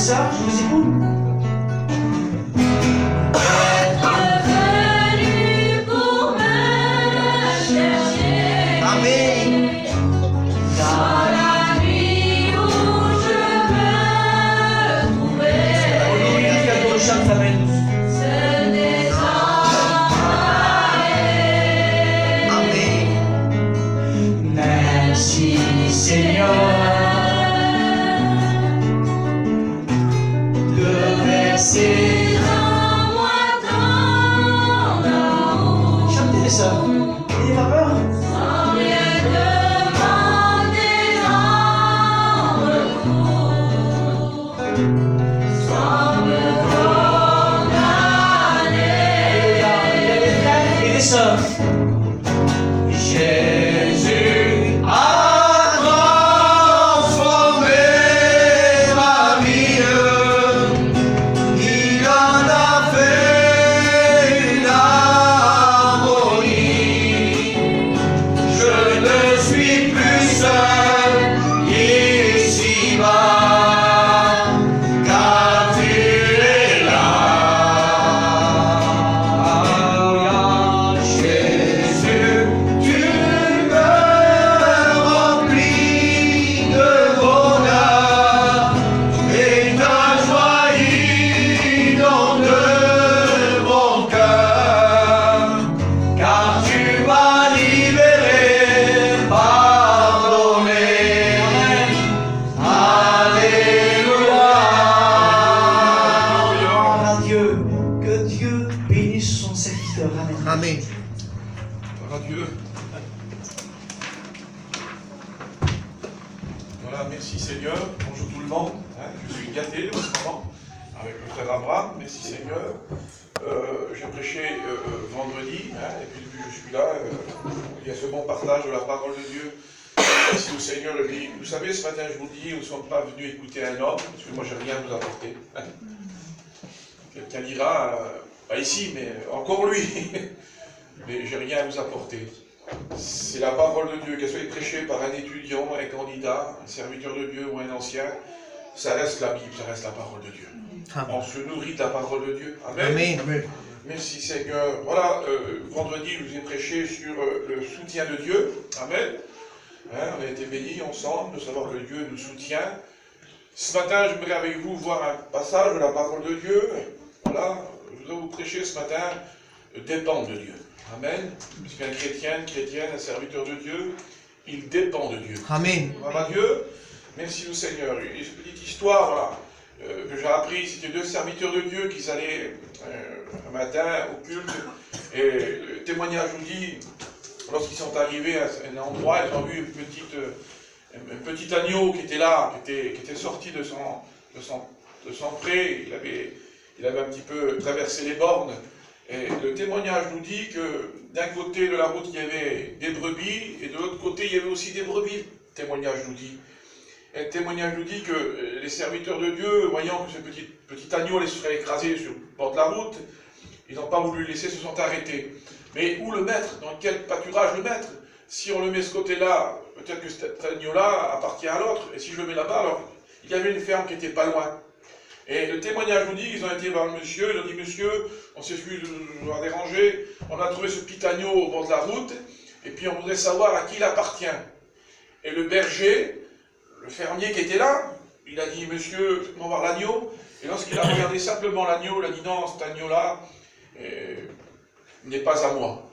ça, je vous écoute. Chantez ça. N'ayez pas peur. Sans rien demander en retour, sans me condamner. Il y a des frères et des sœurs. Jésus a transformé ma vie, il en a fait une harmonie. Je ne suis plus seul ici-bas, car tu es là. Jésus, tu me remplis de bonheur et ta joie inonde mon cœur, car tu m'as libéré, pardonné. Alléluia. Gloire à Dieu. Que Dieu bénisse son serviteur. Amen. Amen. Gloire à Dieu. Voilà, merci Seigneur. Bonjour tout le monde. Je suis gâté en ce moment avec le frère Abraham. Merci Seigneur. J'ai prêché vendredi, et puis depuis que je suis là, il y a ce bon partage de la parole de Dieu. Merci au Seigneur. Et puis, vous savez, ce matin, je vous dis, nous ne sommes pas venus écouter un homme, parce que moi, je n'ai rien à vous apporter. Quelqu'un dira, pas ici, mais encore lui. Mais j'ai rien à vous apporter. C'est la parole de Dieu, qu'elle soit prêchée par un étudiant, un candidat, un serviteur de Dieu ou un ancien. Ça reste la Bible, ça reste la parole de Dieu. On se nourrit de la parole de Dieu. Amen. Amen. Merci Seigneur. Voilà, vendredi, je vous ai prêché sur le soutien de Dieu. Amen. On a été bénis ensemble de savoir que Dieu nous soutient. Ce matin, j'aimerais avec vous voir un passage de la parole de Dieu. Voilà, je voudrais vous prêcher ce matin, dépendre de Dieu. Amen. Puisqu'un chrétien, une chrétienne, un serviteur de Dieu, il dépend de Dieu. Amen. Voilà Dieu. Merci au Seigneur. Une petite histoire, voilà, que j'ai appris, c'était deux serviteurs de Dieu qui allaient un matin au culte. Et le témoignage nous dit, lorsqu'ils sont arrivés à un endroit, ils ont vu un petit agneau qui était là, qui était sorti de son pré. Il avait un petit peu traversé les bornes. Et le témoignage nous dit que d'un côté de la route, il y avait des brebis, et de l'autre côté, il y avait aussi des brebis. Le témoignage nous dit. Et le témoignage nous dit que les serviteurs de Dieu, voyant que ce petit agneau allait se faire écraser sur le bord de la route, ils n'ont pas voulu le laisser, se sont arrêtés. Mais où le mettre? Dans quel pâturage le mettre? Si on le met de ce côté-là, peut-être que cet agneau-là appartient à l'autre. Et si je le mets là-bas, alors il y avait une ferme qui n'était pas loin. Et le témoignage nous dit qu'ils ont été voir le monsieur, ils ont dit, monsieur, on s'excuse de nous avoir dérangé, on a trouvé ce petit agneau au bord de la route, et puis on voudrait savoir à qui il appartient. Et le berger, le fermier qui était là, il a dit, monsieur, faites-moi voir l'agneau. Et lorsqu'il a regardé simplement l'agneau, il a dit, non, cet agneau-là n'est pas à moi.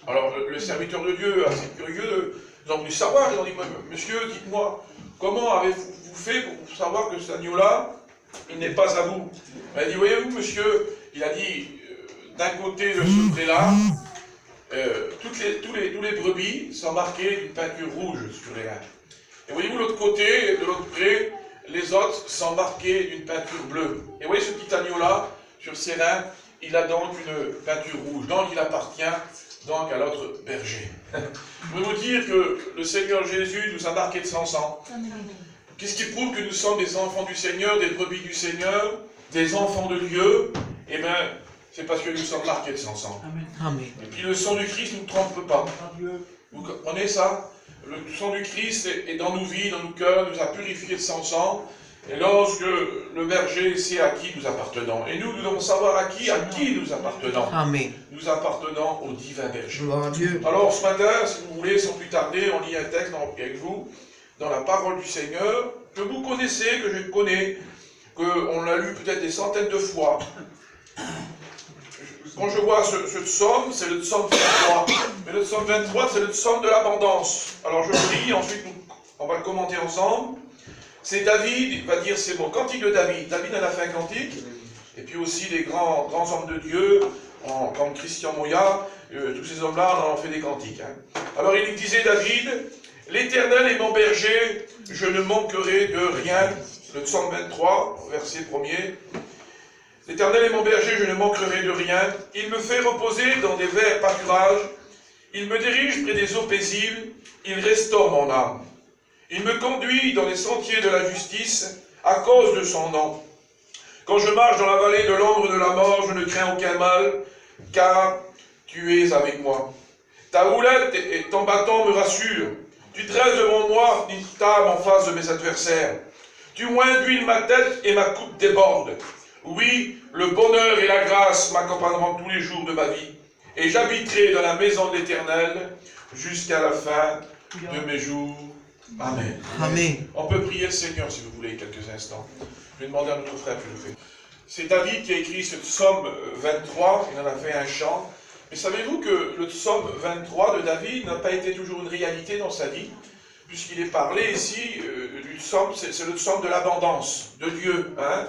Alors le serviteur de Dieu, assez curieux, ils ont voulu savoir, ils ont dit, monsieur, dites-moi, comment avez-vous fait pour savoir que cet agneau-là, il n'est pas à vous? Il a dit, voyez-vous, monsieur, il a dit, d'un côté de ce pré-là, tous les brebis sont marqués d'une peinture rouge sur les reins. Et voyez-vous, l'autre côté, de l'autre pré, les autres sont marqués d'une peinture bleue. Et voyez ce petit agneau-là, sur ses reins, il a donc une peinture rouge. Donc il appartient donc à l'autre berger. Je veux vous dire que le Seigneur Jésus nous a marqués de son sang. Qu'est-ce qui prouve que nous sommes des enfants du Seigneur, des brebis du Seigneur, des enfants de Dieu? Eh bien, c'est parce que nous sommes marqués de son sang. Amen. Et puis le sang du Christ ne nous trompe pas. Vous comprenez ça? Le sang du Christ est dans nos vies, dans nos cœurs, nous a purifiés de son sang. Et lorsque le berger sait à qui nous appartenons, et nous devons savoir à qui nous appartenons. Amen. Nous appartenons au divin berger. Gloire à Dieu. Alors ce matin, si vous voulez, sans plus tarder, on lit un texte avec vous, dans la parole du Seigneur, que vous connaissez, que je connais, qu'on l'a lu peut-être des centaines de fois. Quand je vois ce psaume, c'est le psaume 23. Mais le psaume 23, c'est le psaume de l'abondance. Alors je le lis, ensuite on va le commenter ensemble. C'est David, il va dire ces mots. Cantique de David. David en a fait un cantique. Et puis aussi des grands hommes de Dieu, comme Christian Moya, tous ces hommes-là en ont fait des cantiques. Hein. Alors il disait David, « L'Éternel est mon berger, je ne manquerai de rien. » Le psaume 23, verset 1er. « L'Éternel est mon berger, je ne manquerai de rien. Il me fait reposer dans des verts pâturages. Il me dirige près des eaux paisibles. Il restaure mon âme. Il me conduit dans les sentiers de la justice à cause de son nom. Quand je marche dans la vallée de l'ombre de la mort, je ne crains aucun mal, car tu es avec moi. Ta houlette et ton bâton me rassurent. Tu dresses devant moi une table en face de mes adversaires. Tu oins d'huile ma tête et ma coupe déborde. Oui, le bonheur et la grâce m'accompagneront tous les jours de ma vie, et j'habiterai dans la maison de l'Éternel jusqu'à la fin de mes jours. Amen. Amen. On peut prier le Seigneur si vous voulez quelques instants. Je vais demander à notre frère qui le fait. C'est David qui a écrit ce psaume 23, il en a fait un chant. Mais savez-vous que le psaume 23 de David n'a pas été toujours une réalité dans sa vie, puisqu'il est parlé ici du psaume, c'est le psaume de l'abondance de Dieu. Hein?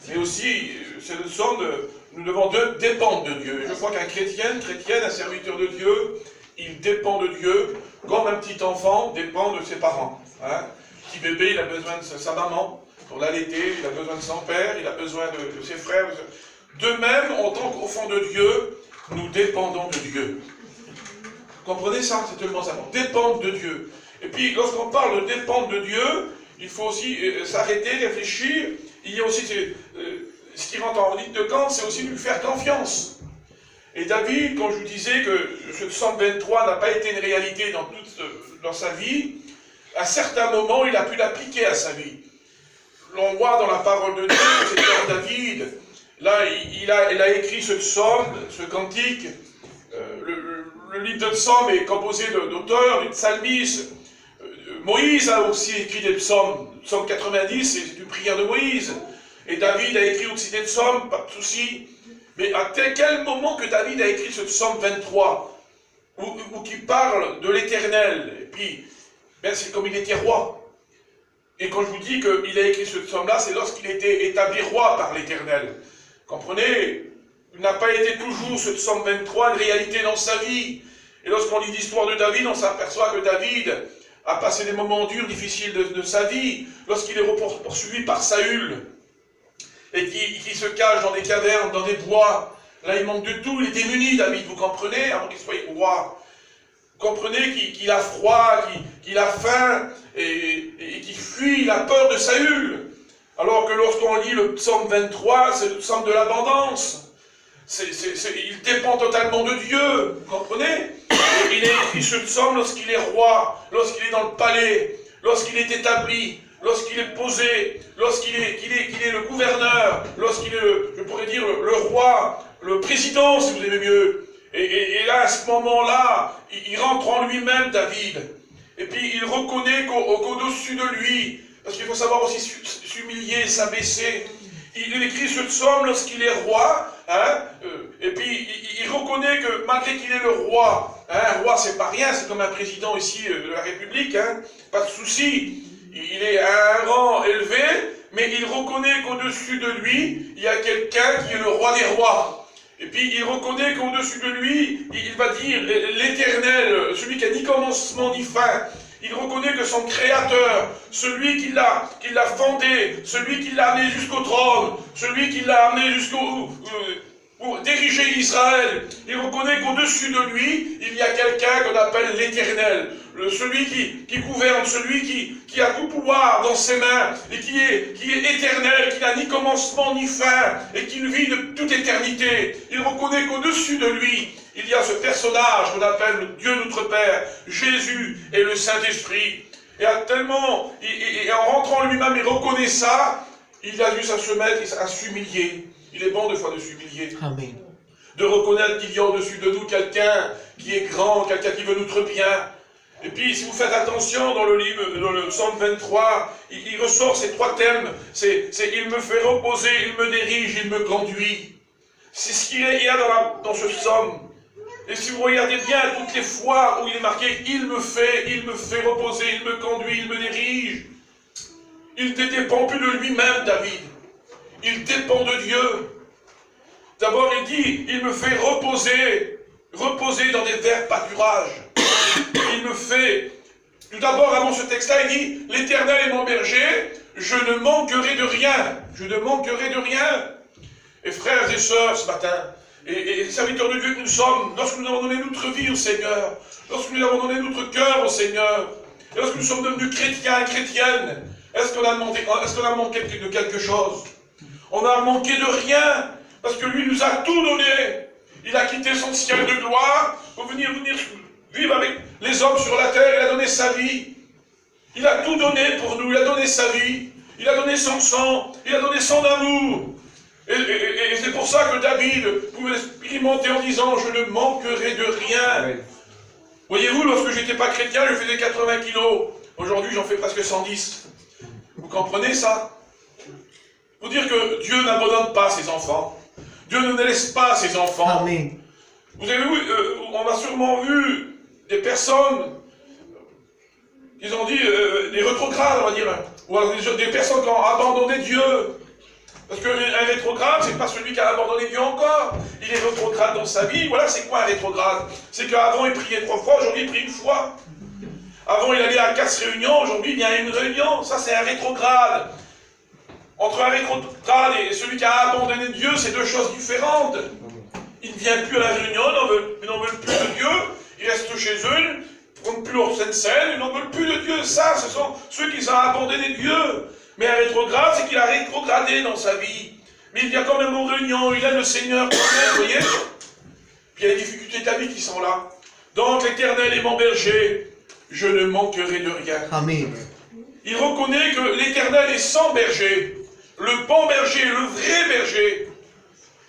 Mais aussi, c'est le psaume de, nous devons dépendre de Dieu. Et je crois qu'un chrétien, un serviteur de Dieu, il dépend de Dieu, comme un petit enfant dépend de ses parents. Hein? Petit bébé, il a besoin de sa maman pour l'allaiter, il a besoin de son père, il a besoin de ses frères. De même, en tant qu'enfant de Dieu, nous dépendons de Dieu. Vous comprenez ça? C'est tellement important. Dépendre de Dieu. Et puis, lorsqu'on parle de dépendre de Dieu, il faut aussi s'arrêter, réfléchir. Il y a aussi ce qui rentre en ligne de compte, c'est aussi lui faire confiance. Et David, quand je vous disais que ce psaume 23 n'a pas été une réalité dans sa vie, à certains moments, il a pu l'appliquer à sa vie. L'on voit dans la parole de Dieu, c'est David, là, il a écrit ce psaume, ce cantique. Le livre de psaumes est composé d'auteurs, de psalmistes. Moïse a aussi écrit des psaumes. Le psaume 90, c'est une prière de Moïse. Et David a écrit aussi des psaumes, pas de souci. Mais à quel moment que David a écrit ce psaume 23, où qui parle de l'Éternel, et puis, ben c'est comme il était roi. Et quand je vous dis qu'il a écrit ce psaume-là, c'est lorsqu'il était établi roi par l'Éternel. Comprenez? Il n'a pas été toujours ce psaume 23 une réalité dans sa vie. Et lorsqu'on lit l'histoire de David, on s'aperçoit que David a passé des moments durs, difficiles de sa vie, lorsqu'il est poursuivi par Saül, et qui se cache dans des cavernes, dans des bois. Là, il manque de tout, il est démuni, David, vous comprenez, avant qu'il soit roi. Vous comprenez qu'il a froid, qu'il a faim, et qu'il fuit, il a peur de Saül. Alors que lorsqu'on lit le psaume 23, c'est le psaume de l'abondance. Il dépend totalement de Dieu, vous comprenez? Et il a écrit ce psaume lorsqu'il est roi, lorsqu'il est dans le palais, lorsqu'il est établi, lorsqu'il est posé, lorsqu'il est le gouverneur, lorsqu'il est, je pourrais dire, le roi, le président, si vous aimez mieux. Et là, à ce moment-là, il rentre en lui-même, David. Et puis, il reconnaît qu'au-dessus de lui, parce qu'il faut savoir aussi s'humilier, s'abaisser. Il écrit ce psaume lorsqu'il est roi, hein, et puis il reconnaît que malgré qu'il est le roi, hein, un roi c'est pas rien, c'est comme un président ici de la République, hein, pas de souci, il est à un rang élevé, mais il reconnaît qu'au-dessus de lui, il y a quelqu'un qui est le roi des rois. Et puis il reconnaît qu'au-dessus de lui, il va dire l'Éternel, celui qui n'a ni commencement ni fin. Il reconnaît que son Créateur, celui qui l'a fondé, celui qui l'a amené jusqu'au trône, celui qui l'a amené pour diriger Israël, il reconnaît qu'au-dessus de lui, il y a quelqu'un qu'on appelle l'Éternel, celui qui gouverne, celui qui a tout pouvoir dans ses mains, et qui est éternel, qui n'a ni commencement ni fin, et qui vit de toute éternité. Il reconnaît qu'au-dessus de lui, il y a ce personnage qu'on appelle le Dieu notre Père, Jésus et le Saint-Esprit. Et en rentrant avant lui-même, il reconnaît ça, il a juste à se mettre, à s'humilier. Il est bon des fois de s'humilier. Amen. De reconnaître qu'il y a au-dessus de nous quelqu'un qui est grand, quelqu'un qui veut notre bien. Et puis, si vous faites attention, dans le livre, dans le psaume 23, il ressort ces trois thèmes. C'est il me fait reposer, il me dirige, il me conduit. C'est ce qu'il y a dans ce psaume. Et si vous regardez bien toutes les fois où il est marqué, il me fait reposer, il me conduit, il me dirige. Il ne dépend plus de lui-même, David. Il dépend de Dieu. D'abord, il dit, il me fait reposer dans des verts pâturages. Il me fait, tout d'abord, avant ce texte-là, il dit, l'Éternel est mon berger, je ne manquerai de rien. Je ne manquerai de rien. Et frères et sœurs, ce matin, et serviteurs de Dieu que nous sommes, lorsque nous avons donné notre vie au Seigneur, lorsque nous avons donné notre cœur au Seigneur, et lorsque nous sommes devenus chrétiens et chrétiennes, est-ce qu'on a manqué de quelque chose? On n'a manqué de rien, parce que lui nous a tout donné. Il a quitté son ciel de gloire pour venir vivre avec les hommes sur la terre. Il a donné sa vie. Il a tout donné pour nous. Il a donné sa vie. Il a donné son sang. Il a donné son amour. Et c'est pour ça que David pouvait expérimenter en disant, je ne manquerai de rien. Oui. Voyez-vous, lorsque je n'étais pas chrétien, je faisais 80 kilos. Aujourd'hui, j'en fais presque 110. Vous comprenez ça? Pour dire que Dieu n'abandonne pas ses enfants. Dieu ne laisse pas ses enfants. Amen. Vous avez vu, on a sûrement vu des personnes, ils ont dit, des rétrogrades, on va dire, ou alors des personnes qui ont abandonné Dieu. Parce qu'un rétrograde, c'est pas celui qui a abandonné Dieu encore. Il est rétrograde dans sa vie. Voilà, c'est quoi un rétrograde? C'est qu'avant, il priait 3 fois, aujourd'hui, il prie 1 fois. Avant, il allait à 4 réunions, aujourd'hui, il vient à 1 réunion. Ça, c'est un rétrograde. Entre un rétrograde et celui qui a abandonné Dieu, c'est 2 choses différentes. Ils ne viennent plus à la réunion, ils n'en veulent plus de Dieu, ils restent chez eux, ils ne prennent plus leur sainte scène, ils n'en veulent plus de Dieu. Ça, ce sont ceux qui ont abandonné Dieu. Mais un rétrograde, c'est qu'il a rétrogradé dans sa vie. Mais il vient quand même aux réunions, il aime le Seigneur quand même, vous voyez. Puis il y a les difficultés de la vie qui sont là. Donc l'Éternel est mon berger, je ne manquerai de rien. Amen. Il reconnaît que l'Éternel est son berger. Le bon berger, le vrai berger.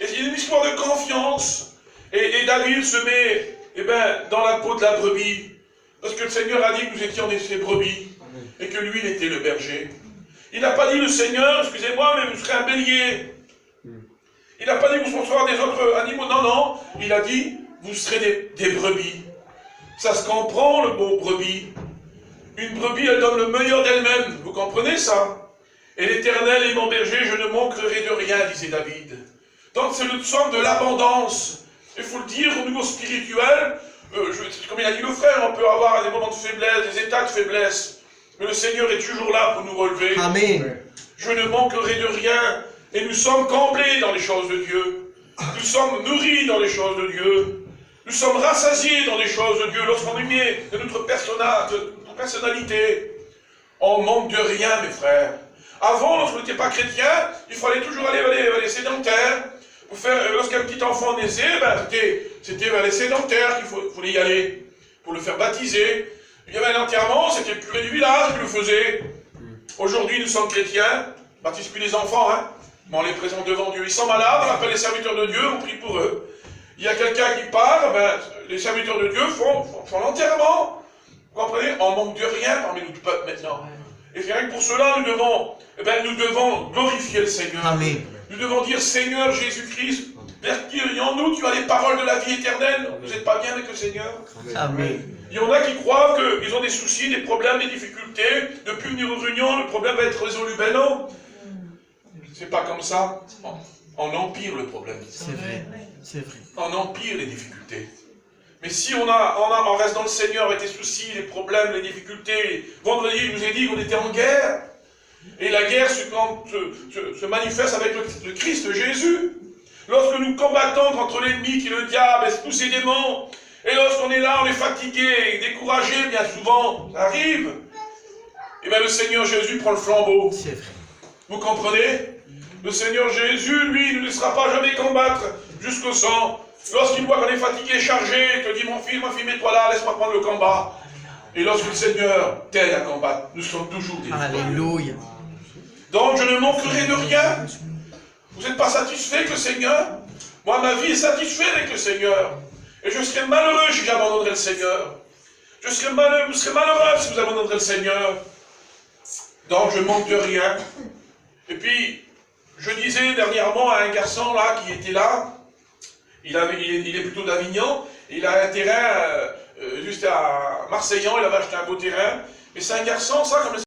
Et il y a une histoire de confiance. Et David se met dans la peau de la brebis. Parce que le Seigneur a dit que nous étions des brebis. Et que lui, il était le berger. Il n'a pas dit le Seigneur, excusez-moi, mais vous serez un bélier. Il n'a pas dit que vous serez des autres animaux. Non, non. Il a dit, vous serez des brebis. Ça se comprend, le mot brebis. Une brebis, elle donne le meilleur d'elle-même. Vous comprenez ça? Et l'Éternel est mon berger, je ne manquerai de rien, disait David. Donc c'est le psaume de l'abondance. Il faut le dire au niveau spirituel, comme il a dit le frère, on peut avoir des moments de faiblesse, des états de faiblesse. Mais le Seigneur est toujours là pour nous relever. Amen. Je ne manquerai de rien. Et nous sommes comblés dans les choses de Dieu. Nous sommes nourris dans les choses de Dieu. Nous sommes rassasiés dans les choses de Dieu. Lorsqu'on est mis de notre personnalité, on manque de rien, mes frères. Avant, lorsqu'on n'était pas chrétien, il fallait toujours aller sédentaire. Pour faire, lorsqu'un petit enfant naissait, c'était vers les sédentaires qu'il fallait y aller. Pour le faire baptiser. Il y avait un enterrement, c'était le curé du village qui le faisait. Aujourd'hui, nous sommes chrétiens, on ne baptise plus les enfants, hein. Mais on les présente devant Dieu. Ils sont malades, on appelle les serviteurs de Dieu, on prie pour eux. Il y a quelqu'un qui part, les serviteurs de Dieu font l'enterrement. Vous comprenez? On manque de rien parmi nous du peuple maintenant. Et c'est rien que pour cela, nous devons glorifier le Seigneur. Amen. Nous devons dire, Seigneur Jésus-Christ, vers qui en nous, tu as les paroles de la vie éternelle. Vous n'êtes pas bien avec le Seigneur? Amen. Il y en a qui croient qu'ils ont des soucis, des problèmes, des difficultés. Depuis venir aux réunions, le problème va être résolu. Ben non. C'est pas comme ça. On empire le problème. C'est vrai. C'est vrai. On empire les difficultés. Mais si on reste dans le Seigneur avec les soucis, les problèmes, les difficultés. Vendredi, il nous a dit qu'on était en guerre. Et la guerre se manifeste avec le Christ Jésus. Lorsque nous combattons contre l'ennemi qui est le diable et tous ses démons, et lorsqu'on est là, on est fatigué, découragé, bien souvent, ça arrive. Et bien le Seigneur Jésus prend le flambeau. C'est vrai. Vous comprenez? Le Seigneur Jésus, lui, ne laissera pas jamais combattre jusqu'au sang. Lorsqu'il voit qu'on est fatigué, chargé, il te dit, mon fils, mets-toi là, laisse-moi prendre le combat. Et lorsque le Seigneur t'aide à combattre, nous sommes toujours des victorieux. Alléluia. Donc je ne manquerai de rien. Vous n'êtes pas satisfait avec le Seigneur? Moi, ma vie est satisfaite avec le Seigneur. Et je serai malheureux si j'abandonnerai le Seigneur. Je serai malheureux si vous abandonnerez le Seigneur. Donc je ne manque de rien. Et puis, je disais dernièrement à un garçon là qui était là, il est plutôt d'Avignon, il a un terrain juste à Marseillan, il avait acheté un beau terrain, mais c'est un garçon, ça, comme